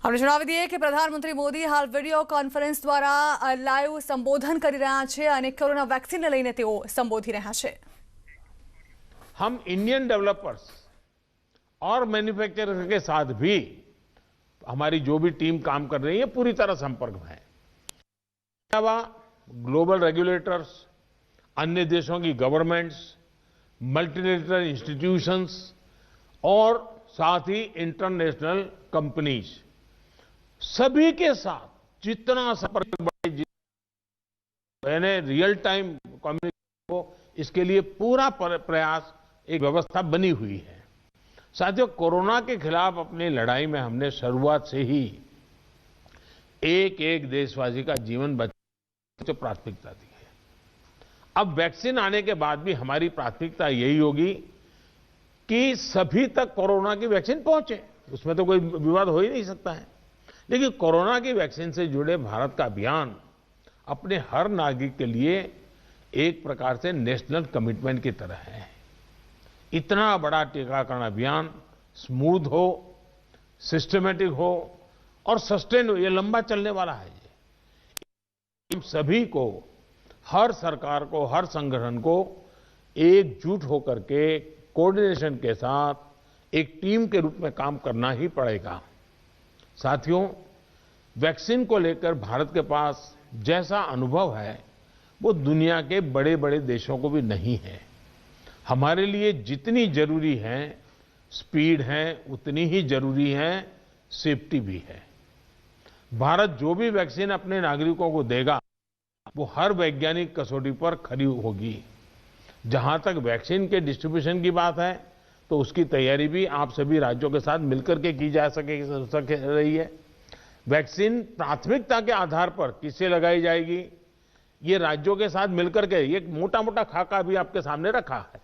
આપણે જણાવી દઈએ કે પ્રધાનમંત્રી મોદી હાલ વિડીયો કોન્ફરન્સ દ્વારા લાઈવ સંબોધન કરી રહ્યા છે અને કોરોના વેક્સિનને લઈને તેઓ સંબોધી રહ્યા છે। हम इंडियन डेवलपर्स और मैन्युफैक्चरर के साथ भी हमारी जो भी टीम काम कर रही है पूरी तरह संपर्क में है। अलावा ग्लोबल रेगुलेटर्स, अन्य देशों की गवर्नमेंट्स, मल्टीलेटरल इंस्टीट्यूशंस और साथ ही इंटरनेशनल कंपनीज, सभी के साथ जितना संपर्क बढ़े, मैंने रियल टाइम कम्युनिकेशन हो, इसके लिए पूरा प्रयास, एक व्यवस्था बनी हुई है। साथियों, कोरोना के खिलाफ अपनी लड़ाई में हमने शुरुआत से ही एक एक देशवासी का जीवन बचाने को प्राथमिकता दी है। अब वैक्सीन आने के बाद भी हमारी प्राथमिकता यही होगी कि सभी तक कोरोना की वैक्सीन पहुंचे, उसमें तो कोई विवाद हो ही नहीं सकता है। लेकिन कोरोना की वैक्सीन से जुड़े भारत का अभियान अपने हर नागरिक के लिए एक प्रकार से नेशनल कमिटमेंट की तरह है। इतना बड़ा टीकाकरण अभियान स्मूथ हो, सिस्टमेटिक हो और सस्टेन हो, ये लंबा चलने वाला है। हम सभी को, हर सरकार को, हर संगठन को एकजुट होकर के कोऑर्डिनेशन के साथ एक टीम के रूप में काम करना ही पड़ेगा। साथियों, वैक्सीन को लेकर भारत के पास जैसा अनुभव है वो दुनिया के बड़े बड़े देशों को भी नहीं है। हमारे लिए जितनी जरूरी है स्पीड है, उतनी ही जरूरी है सेफ्टी भी है। भारत जो भी वैक्सीन अपने नागरिकों को देगा वो हर वैज्ञानिक कसौटी पर खरी होगी। जहां तक वैक्सीन के डिस्ट्रीब्यूशन की बात है तो उसकी तैयारी भी आप सभी राज्यों के साथ मिलकर के की जा सके रही है। वैक्सीन प्राथमिकता के आधार पर किसे लगाई जाएगी, ये राज्यों के साथ मिलकर के एक मोटा मोटा खाका भी आपके सामने रखा है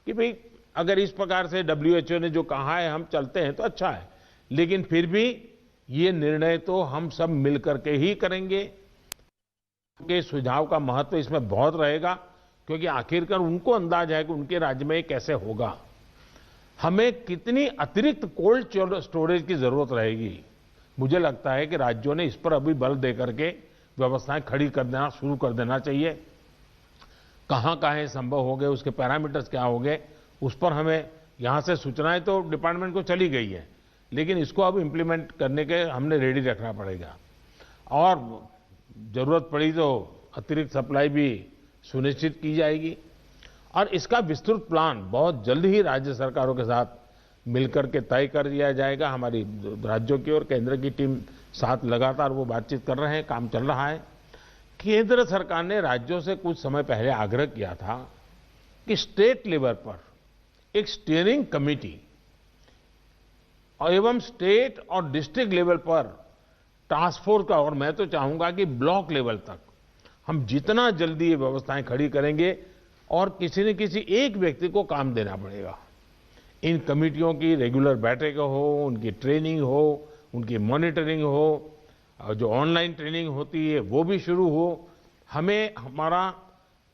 कि भाई अगर इस प्रकार से WHO ने जो कहा है हम चलते हैं तो अच्छा है, लेकिन फिर भी ये निर्णय तो हम सब मिलकर के ही करेंगे। के सुझाव का महत्व इसमें बहुत रहेगा क्योंकि आखिरकार उनको अंदाज है कि उनके राज्य में कैसे होगा। हमें कितनी अतिरिक्त कोल्ड स्टोरेज की जरूरत रहेगी, मुझे लगता है कि राज्यों ने इस पर अभी बल देकर के व्यवस्थाएं खड़ी कर देना शुरू कर देना चाहिए। कहां कहां संभव हो गए, उसके पैरामीटर्स क्या हो गए, उस पर हमें यहां से सूचनाएं तो डिपार्टमेंट को चली गई है, लेकिन इसको अब इम्प्लीमेंट करने के हमने रेडी रखना पड़ेगा और जरूरत पड़ी तो अतिरिक्त सप्लाई भी सुनिश्चित की जाएगी। और इसका विस्तृत प्लान बहुत जल्द ही राज्य सरकारों के साथ मिलकर के तय कर दिया जाएगा। हमारी राज्यों की और केंद्र की टीम साथ लगातार वो बातचीत कर रहे हैं, काम चल रहा है। केंद्र सरकार ने राज्यों से कुछ समय पहले आग्रह किया था कि स्टेट लेवल पर एक स्टीयरिंग कमेटी एवं स्टेट और डिस्ट्रिक्ट लेवल पर टास्क फोर्स का, और मैं तो चाहूंगा कि ब्लॉक लेवल तक हम जितना जल्दी ये व्यवस्थाएं खड़ी करेंगे और किसी न किसी एक व्यक्ति को काम देना पड़ेगा। इन कमेटियों की रेगुलर बैठकें हो, उनकी ट्रेनिंग हो, उनकी मॉनिटरिंग हो, और जो ऑनलाइन ट्रेनिंग होती है वो भी शुरू हो। हमें हमारा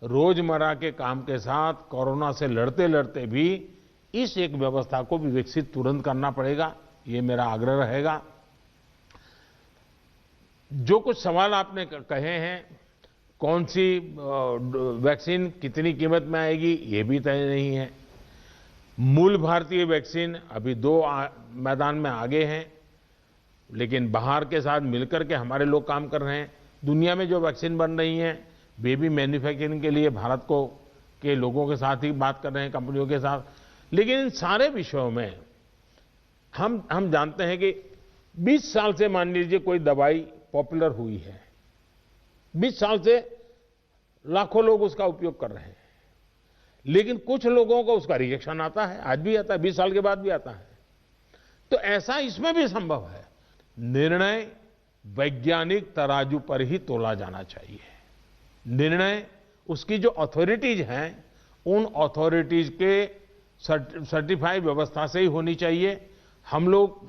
रोजमर्रा के काम के साथ कोरोना से लड़ते लड़ते भी इस एक व्यवस्था को भी विकसित तुरंत करना पड़ेगा, ये मेरा आग्रह रहेगा। जो कुछ सवाल आपने कहे हैं, कौन सी वैक्सीन कितनी कीमत में आएगी ये भी तय नहीं है। मूल भारतीय वैक्सीन अभी दो मैदान में आगे हैं, लेकिन बाहर के साथ मिलकर के हमारे लोग काम कर रहे हैं। दुनिया में जो वैक्सीन बन रही हैं वे भी मैन्युफैक्चरिंग के लिए भारत को के लोगों के साथ ही बात कर रहे हैं, कंपनियों के साथ। लेकिन इन सारे विषयों में हम जानते हैं कि 20 साल से मान लीजिए कोई दवाई पॉपुलर हुई है, 20 साल से लाखों लोग उसका उपयोग कर रहे हैं, लेकिन कुछ लोगों को उसका रिएक्शन आता है, आज भी आता है, 20 साल के बाद भी आता है। तो ऐसा इसमें भी संभव है। निर्णय वैज्ञानिक तराजू पर ही तोला जाना चाहिए। निर्णय उसकी जो अथॉरिटीज हैं उन अथॉरिटीज के सर्टिफाइड व्यवस्था से ही होनी चाहिए। हम लोग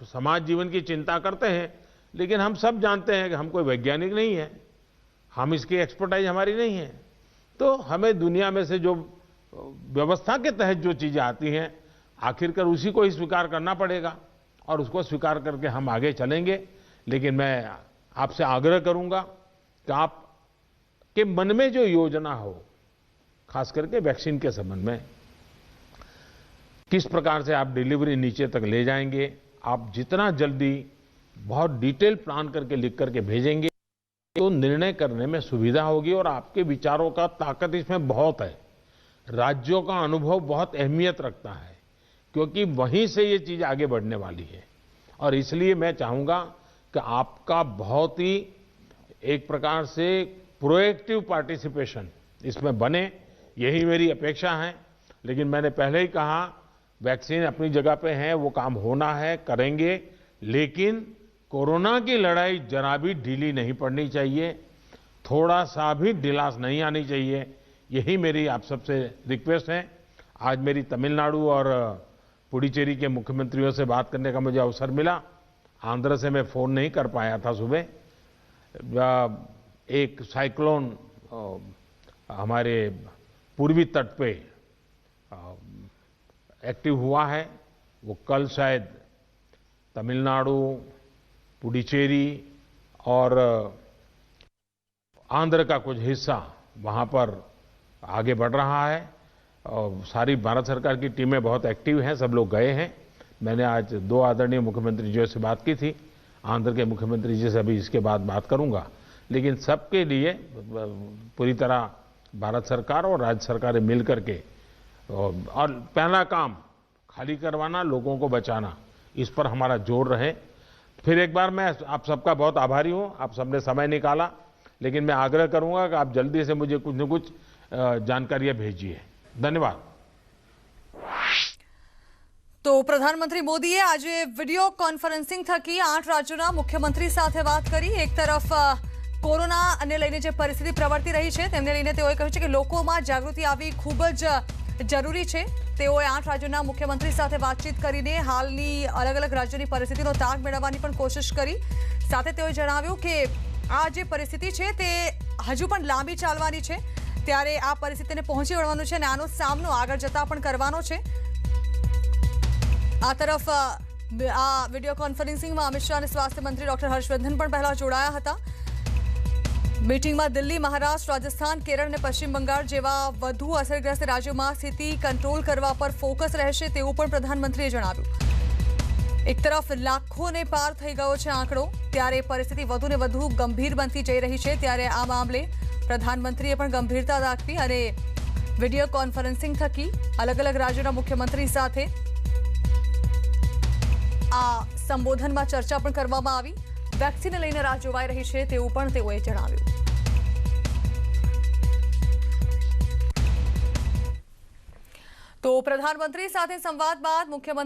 समाज जीवन की चिंता करते हैं, लेकिन हम सब जानते हैं कि हम कोई वैज्ञानिक नहीं है, हम इसकी एक्सपर्टाइज हमारी नहीं है। तो हमें दुनिया में से जो व्यवस्था के तहत जो चीजें आती हैं आखिरकार उसी को ही स्वीकार करना पड़ेगा और उसको स्वीकार करके हम आगे चलेंगे। लेकिन मैं आपसे आग्रह करूंगा कि आपके मन में जो योजना हो, खास करके वैक्सीन के संबंध में, किस प्रकार से आप डिलीवरी नीचे तक ले जाएंगे, आप जितना जल्दी बहुत डिटेल प्लान करके लिख करके भेजेंगे तो निर्णय करने में सुविधा होगी। और आपके विचारों का ताकत इसमें बहुत है। राज्यों का अनुभव बहुत अहमियत रखता है, क्योंकि वहीं से ये चीज आगे बढ़ने वाली है। और इसलिए मैं चाहूंगा कि आपका बहुत ही एक प्रकार से प्रोएक्टिव पार्टिसिपेशन इसमें बने, यही मेरी अपेक्षा है। लेकिन मैंने पहले ही कहा, वैक्सीन अपनी जगह पे है, वो काम होना है, करेंगे। लेकिन कोरोना की लड़ाई जरा भी ढीली नहीं पड़नी चाहिए, थोड़ा सा भी ढिलास नहीं आनी चाहिए। यही मेरी आप सबसे रिक्वेस्ट है। आज मेरी तमिलनाडु और पुडुचेरी के मुख्यमंत्रियों से बात करने का मुझे अवसर मिला। आंध्र से मैं फोन नहीं कर पाया था सुबह। एक साइक्लोन हमारे पूर्वी तट पे एक्टिव हुआ है, वो कल शायद तमिलनाडु, पुडुचेरी और आंध्र का कुछ हिस्सा वहां पर आगे बढ़ रहा है। और सारी भारत सरकार की टीमें बहुत एक्टिव हैं, सब लोग गए हैं। मैंने आज 2 आदरणीय मुख्यमंत्री जी से बात की थी, आंध्र के मुख्यमंत्री जी से अभी इसके बाद बात करूंगा। लेकिन सबके लिए पूरी तरह भारत सरकार और राज्य सरकारें मिल करके, और पहला काम खाली करवाना, लोगों को बचाना, इस पर हमारा जोर रहे। फिर एक बार मैं आप सबका बहुत आभारी हूं, आप सबने समय निकाला। लेकिन मैं आग्रह करूंगा कि आप जल्दी से मुझे कुछ न कुछ जानकारियां भेजिए। धन्यवाद। તો પ્રધાનમંત્રી મોદીએ આજે વિડીયો કોન્ફરન્સિંગ થકી 8 રાજ્યોના મુખ્યમંત્રી સાથે વાત કરી। એક તરફ કોરોનાને લઈને જે પરિસ્થિતિ પ્રવર્તી રહી છે તેમને લઈને તેઓએ કહ્યું છે કે લોકોમાં જાગૃતિ આવવી ખૂબ જ જરૂરી છે। તેઓએ 8 રાજ્યોના મુખ્યમંત્રી સાથે વાતચીત કરીને હાલની અલગ અલગ રાજ્યોની પરિસ્થિતિનો તાગ મેળવવાની પણ કોશિશ કરી। સાથે તેઓએ જણાવ્યું કે આ જે પરિસ્થિતિ છે તે હજુ પણ લાંબી ચાલવાની છે, ત્યારે આ પરિસ્થિતિને પહોંચી વળવાનું છે અને આનો સામનો આગળ જતા પણ કરવાનો છે। આ તરફ આ વિડીયો કોન્ફરન્સિંગમાં અમિત શાહ અને સ્વાસ્થ્ય મંત્રી ડોક્ટર હર્ષવર્ધન પણ પહેલા જોડાયા હતા। મીટિંગમાં દિલ્હી, મહારાષ્ટ્ર, રાજસ્થાન, કેરળ અને પશ્ચિમ બંગાળ જેવા વધુ અસરગ્રસ્ત રાજ્યોમાં સ્થિતિ કંટ્રોલ કરવા પર ફોકસ રહેશે તેવું પણ પ્રધાનમંત્રીએ જણાવ્યું। એક તરફ લાખોને પાર થઈ ગયો છે આંકડો, ત્યારે પરિસ્થિતિ વધુને વધુ ગંભીર બનતી જઈ રહી છે। ત્યારે આ મામલે પ્રધાનમંત્રીએ પણ ગંભીરતા દાખવી અને વિડીયો કોન્ફરન્સિંગ થકી અલગ અલગ રાજ્યોના મુખ્યમંત્રી સાથે આ સંબોધનમાં ચર્ચા પણ કરવામાં આવી। વેક્સિનને લઈને રાહ જોવાઈ રહી છે તેવું પણ તેઓએ જણાવ્યું। તો પ્રધાનમંત્રી સાથે સંવાદ બાદ મુખ્યમંત્રી